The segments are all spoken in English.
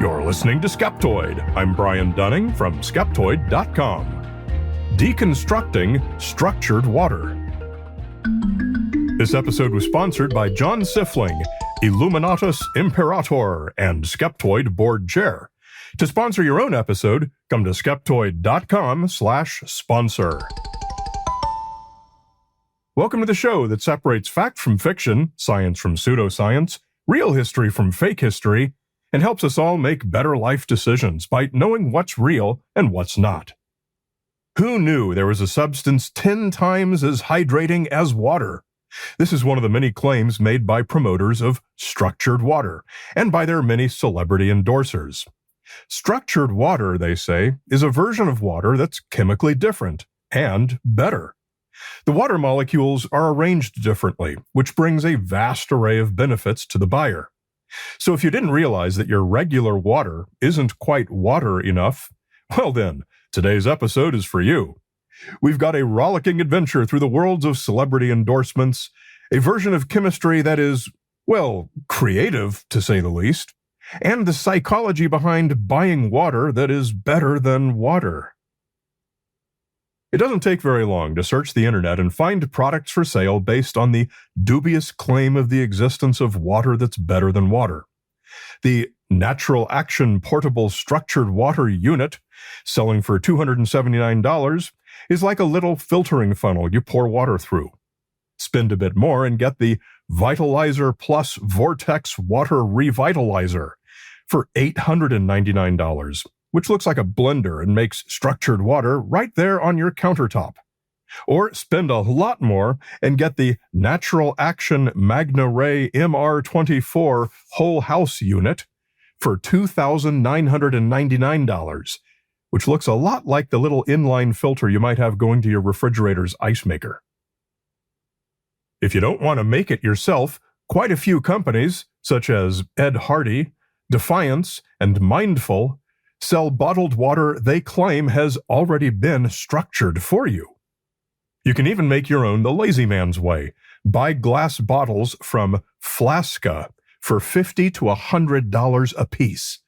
You're listening to Skeptoid. I'm Brian Dunning from Skeptoid.com. Deconstructing Structured Water. This episode was sponsored by John Sifling, Illuminatus Imperator, and Skeptoid Board Chair. To sponsor your own episode, come to Skeptoid.com/sponsor. Welcome to the show that separates fact from fiction, science from pseudoscience, real history from fake history, and helps us all make better life decisions by knowing what's real and what's not. Who knew there was a substance 10 times as hydrating as water? This is one of the many claims made by promoters of structured water, and by their many celebrity endorsers. Structured water, they say, is a version of water that's chemically different and better. The water molecules are arranged differently, which brings a vast array of benefits to the buyer. So if you didn't realize that your regular water isn't quite water enough, well then, today's episode is for you. We've got a rollicking adventure through the worlds of celebrity endorsements, a version of chemistry that is, well, creative, to say the least, and the psychology behind buying water that is better than water. It doesn't take very long to search the internet and find products for sale based on the dubious claim of the existence of water that's better than water. The Natural Action Portable Structured Water Unit, selling for $279, is like a little filtering funnel you pour water through. Spend a bit more and get the Vitalizer Plus Vortex Water Revitalizer for $899. Which looks like a blender and makes structured water right there on your countertop. Or spend a lot more and get the Natural Action Magna Ray MR24 Whole House Unit for $2,999, which looks a lot like the little inline filter you might have going to your refrigerator's ice maker. If you don't want to make it yourself, quite a few companies, such as Ed Hardy, Defiance, and Mindful, sell bottled water they claim has already been structured for you. You can even make your own the lazy man's way. Buy glass bottles from Flaska for $50 to $100 a piece.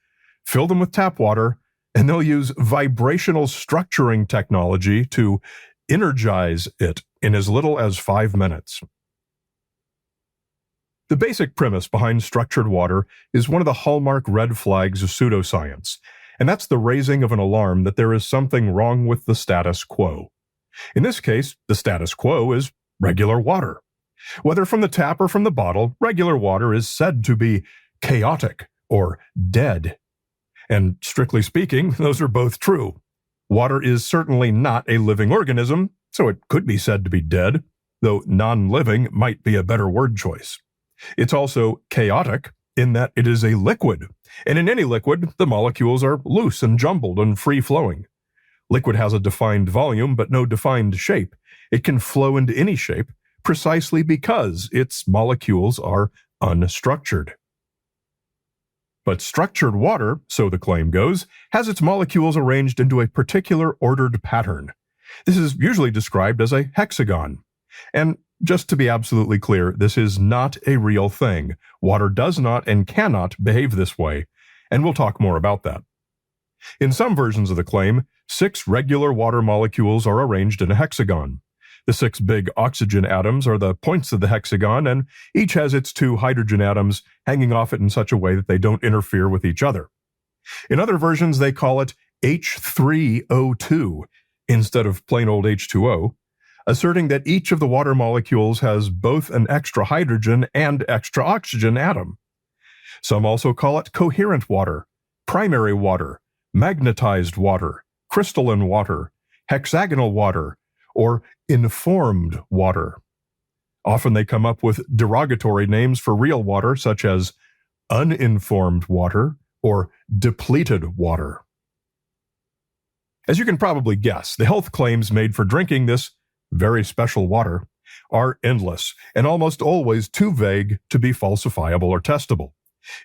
Fill them with tap water, and they'll use vibrational structuring technology to energize it in as little as 5 minutes. The basic premise behind structured water is one of the hallmark red flags of pseudoscience, and that's the raising of an alarm that there is something wrong with the status quo. In this case, the status quo is regular water. Whether from the tap or from the bottle, regular water is said to be chaotic or dead. And strictly speaking, those are both true. Water is certainly not a living organism, so it could be said to be dead, though non-living might be a better word choice. It's also chaotic in that it is a liquid, and in any liquid, the molecules are loose and jumbled and free-flowing. Liquid has a defined volume, but no defined shape. It can flow into any shape precisely because its molecules are unstructured. But structured water, so the claim goes, has its molecules arranged into a particular ordered pattern. This is usually described as a hexagon. And just to be absolutely clear, this is not a real thing. Water does not and cannot behave this way, and we'll talk more about that. In some versions of the claim, 6 regular water molecules are arranged in a hexagon. The 6 big oxygen atoms are the points of the hexagon, and each has its 2 hydrogen atoms hanging off it in such a way that they don't interfere with each other. In other versions, they call it H3O2 instead of plain old H2O, asserting that each of the water molecules has both an extra hydrogen and extra oxygen atom. Some also call it coherent water, primary water, magnetized water, crystalline water, hexagonal water, or informed water. Often they come up with derogatory names for real water, such as uninformed water or depleted water. As you can probably guess, the health claims made for drinking this very special water are endless and almost always too vague to be falsifiable or testable.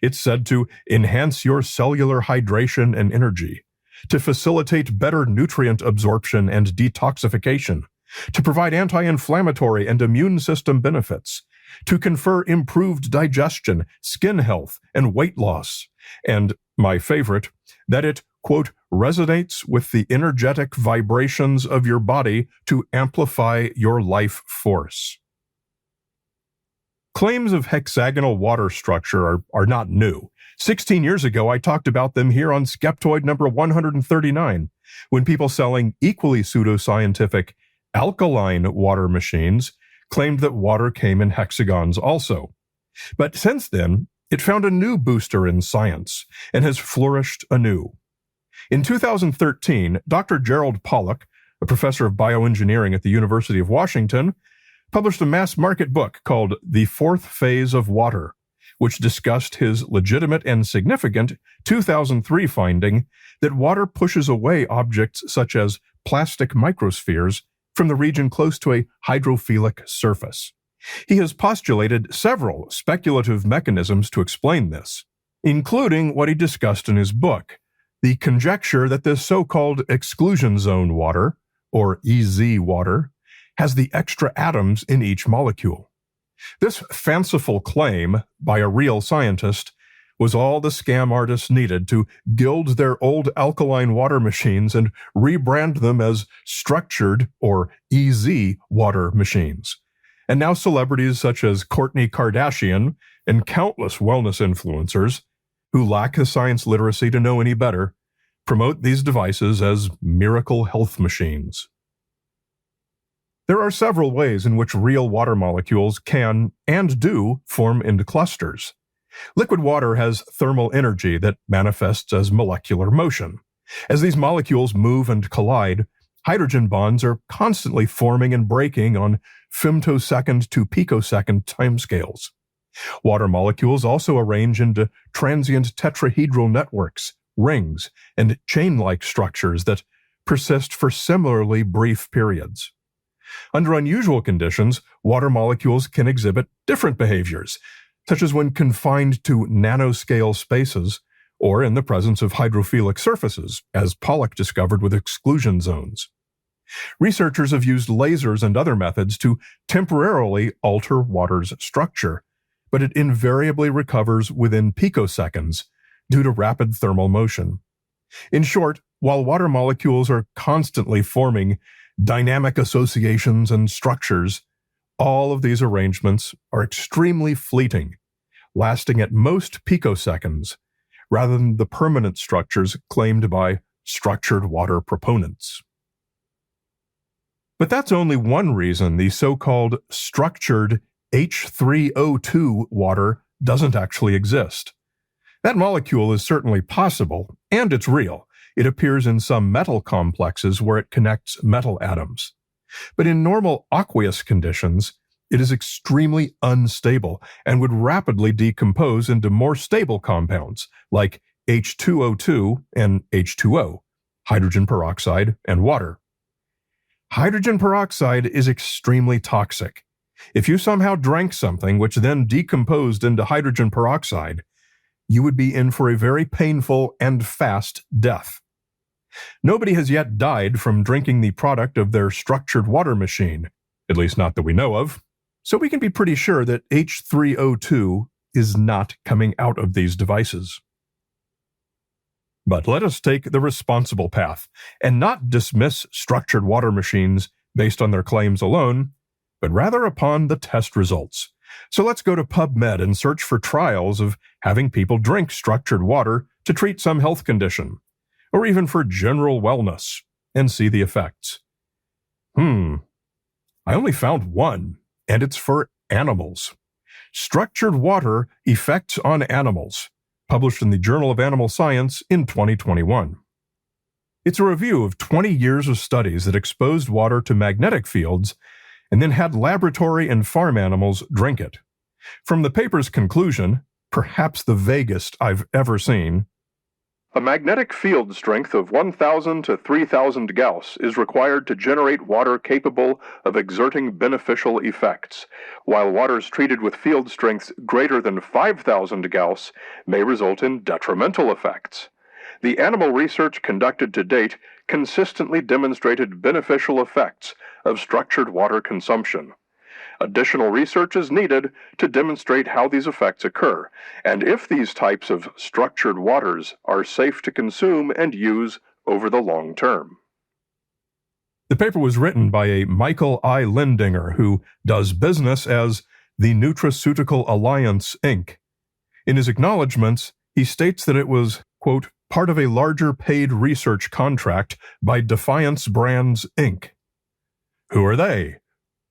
It's said to enhance your cellular hydration and energy, to facilitate better nutrient absorption and detoxification, to provide anti-inflammatory and immune system benefits, to confer improved digestion, skin health, and weight loss, and my favorite, that it, quote, resonates with the energetic vibrations of your body to amplify your life force. Claims of hexagonal water structure are not new. 16 years ago, I talked about them here on Skeptoid number 139, when people selling equally pseudoscientific alkaline water machines claimed that water came in hexagons also. But since then, it found a new booster in science and has flourished anew. In 2013, Dr. Gerald Pollack, a professor of bioengineering at the University of Washington, published a mass-market book called The Fourth Phase of Water, which discussed his legitimate and significant 2003 finding that water pushes away objects such as plastic microspheres from the region close to a hydrophilic surface. He has postulated several speculative mechanisms to explain this, including what he discussed in his book, the conjecture that this so-called exclusion zone water, or EZ water, has the extra atoms in each molecule. This fanciful claim by a real scientist was all the scam artists needed to gild their old alkaline water machines and rebrand them as structured, or EZ, water machines. And now celebrities such as Kourtney Kardashian and countless wellness influencers, who lack the science literacy to know any better, promote these devices as miracle health machines. There are several ways in which real water molecules can, and do, form into clusters. Liquid water has thermal energy that manifests as molecular motion. As these molecules move and collide, hydrogen bonds are constantly forming and breaking on femtosecond to picosecond timescales. Water molecules also arrange into transient tetrahedral networks, rings, and chain-like structures that persist for similarly brief periods. Under unusual conditions, water molecules can exhibit different behaviors, such as when confined to nanoscale spaces or in the presence of hydrophilic surfaces, as Pollack discovered with exclusion zones. Researchers have used lasers and other methods to temporarily alter water's structure, but it invariably recovers within picoseconds due to rapid thermal motion. In short, while water molecules are constantly forming dynamic associations and structures, all of these arrangements are extremely fleeting, lasting at most picoseconds, rather than the permanent structures claimed by structured water proponents. But that's only one reason the so-called structured H3O2 water doesn't actually exist. That molecule is certainly possible, and it's real. It appears in some metal complexes where it connects metal atoms. But in normal aqueous conditions, it is extremely unstable and would rapidly decompose into more stable compounds like H2O2 and H2O, hydrogen peroxide and water. Hydrogen peroxide is extremely toxic. If you somehow drank something which then decomposed into hydrogen peroxide, you would be in for a very painful and fast death. Nobody has yet died from drinking the product of their structured water machine, at least not that we know of, so we can be pretty sure that H3O2 is not coming out of these devices. But let us take the responsible path and not dismiss structured water machines based on their claims alone, but rather upon the test results. So let's go to PubMed and search for trials of having people drink structured water to treat some health condition, or even for general wellness, and see the effects. I only found one, and it's for animals. Structured Water Effects on Animals, published in the Journal of Animal Science in 2021. It's a review of 20 years of studies that exposed water to magnetic fields and then had laboratory and farm animals drink it. From the paper's conclusion, perhaps the vaguest I've ever seen, a magnetic field strength of 1,000 to 3,000 Gauss is required to generate water capable of exerting beneficial effects, while waters treated with field strengths greater than 5,000 Gauss may result in detrimental effects. The animal research conducted to date consistently demonstrated beneficial effects of structured water consumption. Additional research is needed to demonstrate how these effects occur, and if these types of structured waters are safe to consume and use over the long term. The paper was written by a Michael I. Lindinger, who does business as the Nutraceutical Alliance, Inc. In his acknowledgments, he states that it was, quote, part of a larger paid research contract by Defiance Brands, Inc. Who are they?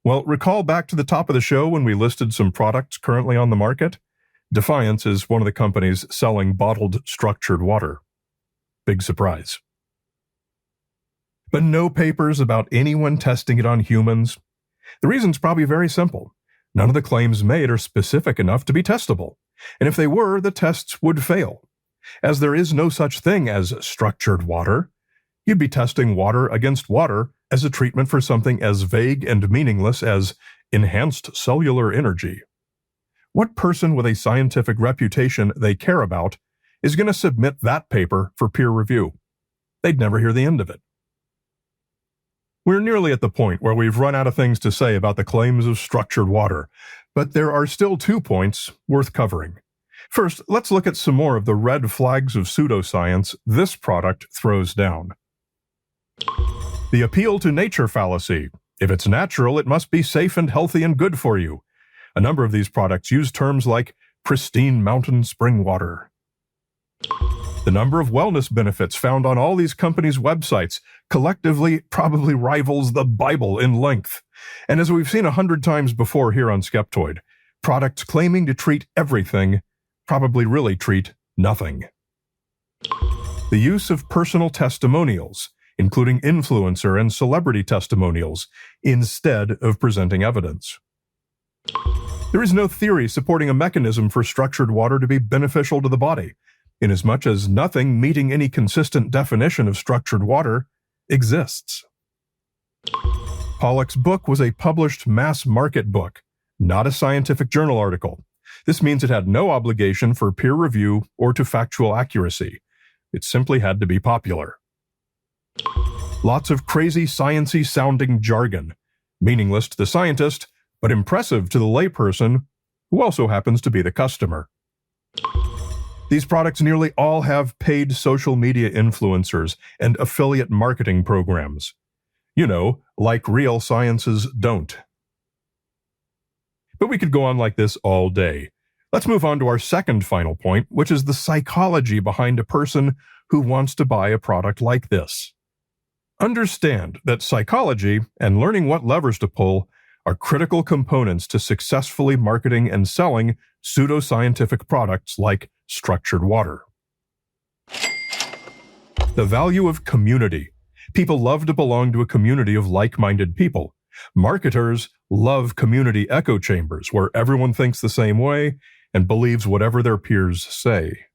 Well, recall back to the top of the show when we listed some products currently on the market? Defiance is one of the companies selling bottled structured water. Big surprise. But no papers about anyone testing it on humans. The reason's probably very simple. None of the claims made are specific enough to be testable, and if they were, the tests would fail. As there is no such thing as structured water, you'd be testing water against water as a treatment for something as vague and meaningless as enhanced cellular energy. What person with a scientific reputation they care about is going to submit that paper for peer review? They'd never hear the end of it. We're nearly at the point where we've run out of things to say about the claims of structured water, but there are still 2 points worth covering. First, let's look at some more of the red flags of pseudoscience this product throws down. The appeal to nature fallacy. If it's natural, it must be safe and healthy and good for you. A number of these products use terms like pristine mountain spring water. The number of wellness benefits found on all these companies' websites collectively probably rivals the Bible in length. And as we've seen 100 times before here on Skeptoid, products claiming to treat everything probably really treat nothing. The use of personal testimonials, including influencer and celebrity testimonials, instead of presenting evidence. There is no theory supporting a mechanism for structured water to be beneficial to the body, inasmuch as nothing meeting any consistent definition of structured water exists. Pollack's book was a published mass market book, not a scientific journal article. This means it had no obligation for peer review or to factual accuracy. It simply had to be popular. Lots of crazy science-y sounding jargon, meaningless to the scientist, but impressive to the layperson, who also happens to be the customer. These products nearly all have paid social media influencers and affiliate marketing programs. You know, like real sciences don't. But we could go on like this all day. Let's move on to our second final point, which is the psychology behind a person who wants to buy a product like this. Understand that psychology and learning what levers to pull are critical components to successfully marketing and selling pseudoscientific products like structured water. The value of community. People love to belong to a community of like-minded people. Marketers love community echo chambers where everyone thinks the same way and believes whatever their peers say.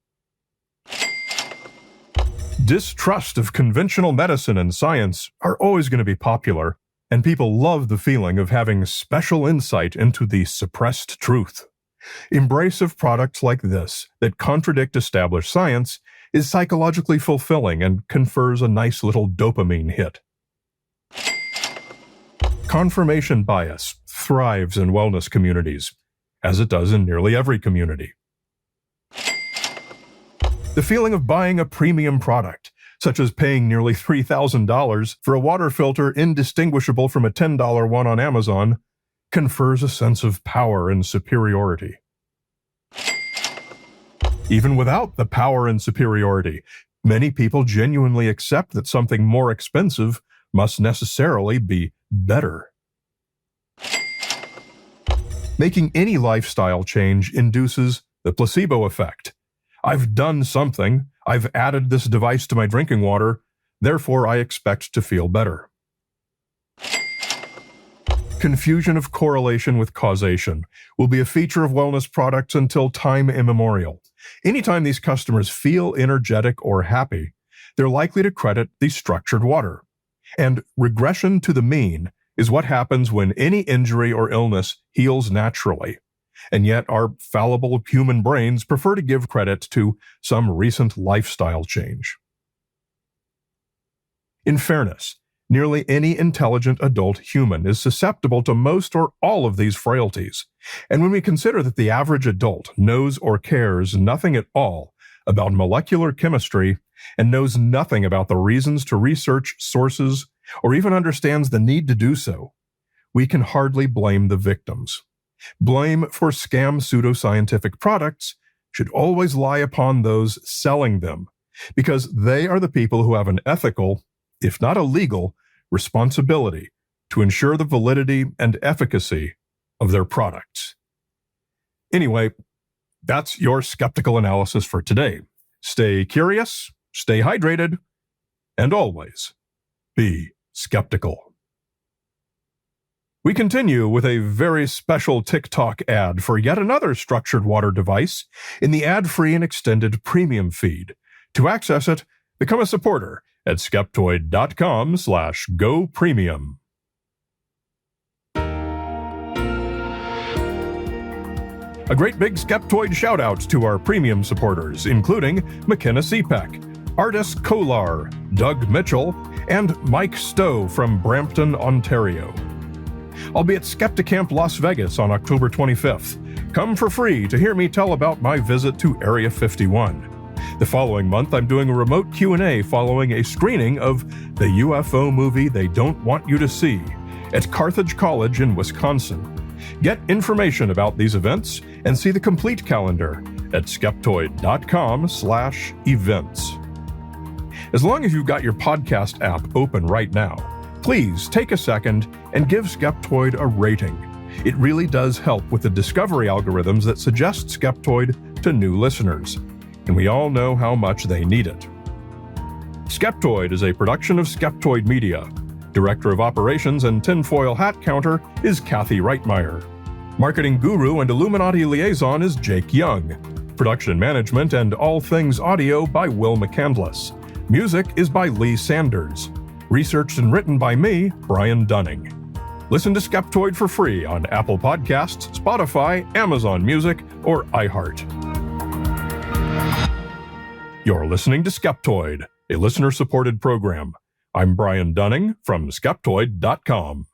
Distrust of conventional medicine and science are always going to be popular, and people love the feeling of having special insight into the suppressed truth. Embrace of products like this that contradict established science is psychologically fulfilling and confers a nice little dopamine hit. Confirmation bias thrives in wellness communities, as it does in nearly every community. The feeling of buying a premium product, such as paying nearly $3,000 for a water filter indistinguishable from a $10 one on Amazon, confers a sense of power and superiority. Even without the power and superiority, many people genuinely accept that something more expensive must necessarily be better. Making any lifestyle change induces the placebo effect. I've done something, I've added this device to my drinking water, therefore I expect to feel better. Confusion of correlation with causation will be a feature of wellness products until time immemorial. Anytime these customers feel energetic or happy, they're likely to credit the structured water. And regression to the mean is what happens when any injury or illness heals naturally. And yet our fallible human brains prefer to give credit to some recent lifestyle change. In fairness, Nearly any intelligent adult human is susceptible to most or all of these frailties. And when we consider that the average adult knows or cares nothing at all about molecular chemistry and knows nothing about the reasons to research sources or even understands the need to do so, we can hardly blame the victims. Blame for scam pseudoscientific products should always lie upon those selling them, because they are the people who have an ethical, if not a legal, responsibility to ensure the validity and efficacy of their products. Anyway, that's your skeptical analysis for today. Stay curious, stay hydrated, and always be skeptical. We continue with a very special TikTok ad for yet another structured water device in the ad-free and extended premium feed. To access it, become a supporter at skeptoid.com/gopremium. A great big Skeptoid shout-out to our premium supporters, including McKenna Cepek, Artis Kolar, Doug Mitchell, and Mike Stowe from Brampton, Ontario. I'll be at Skepticamp Las Vegas on October 25th. Come for free to hear me tell about my visit to Area 51. The following month, I'm doing a remote Q&A following a screening of the UFO movie They Don't Want You to See at Carthage College in Wisconsin. Get information about these events and see the complete calendar at skeptoid.com/events. As long as you've got your podcast app open right now, please take a second and give Skeptoid a rating. It really does help with the discovery algorithms that suggest Skeptoid to new listeners, and we all know how much they need it. Skeptoid is a production of Skeptoid Media. Director of Operations and Tinfoil Hat Counter is Kathy Reitmeyer. Marketing Guru and Illuminati Liaison is Jake Young. Production Management and All Things Audio by Will McCandless. Music is by Lee Sanders. Researched and written by me, Brian Dunning. Listen to Skeptoid for free on Apple Podcasts, Spotify, Amazon Music, or iHeart. You're listening to Skeptoid, a listener-supported program. I'm Brian Dunning from Skeptoid.com.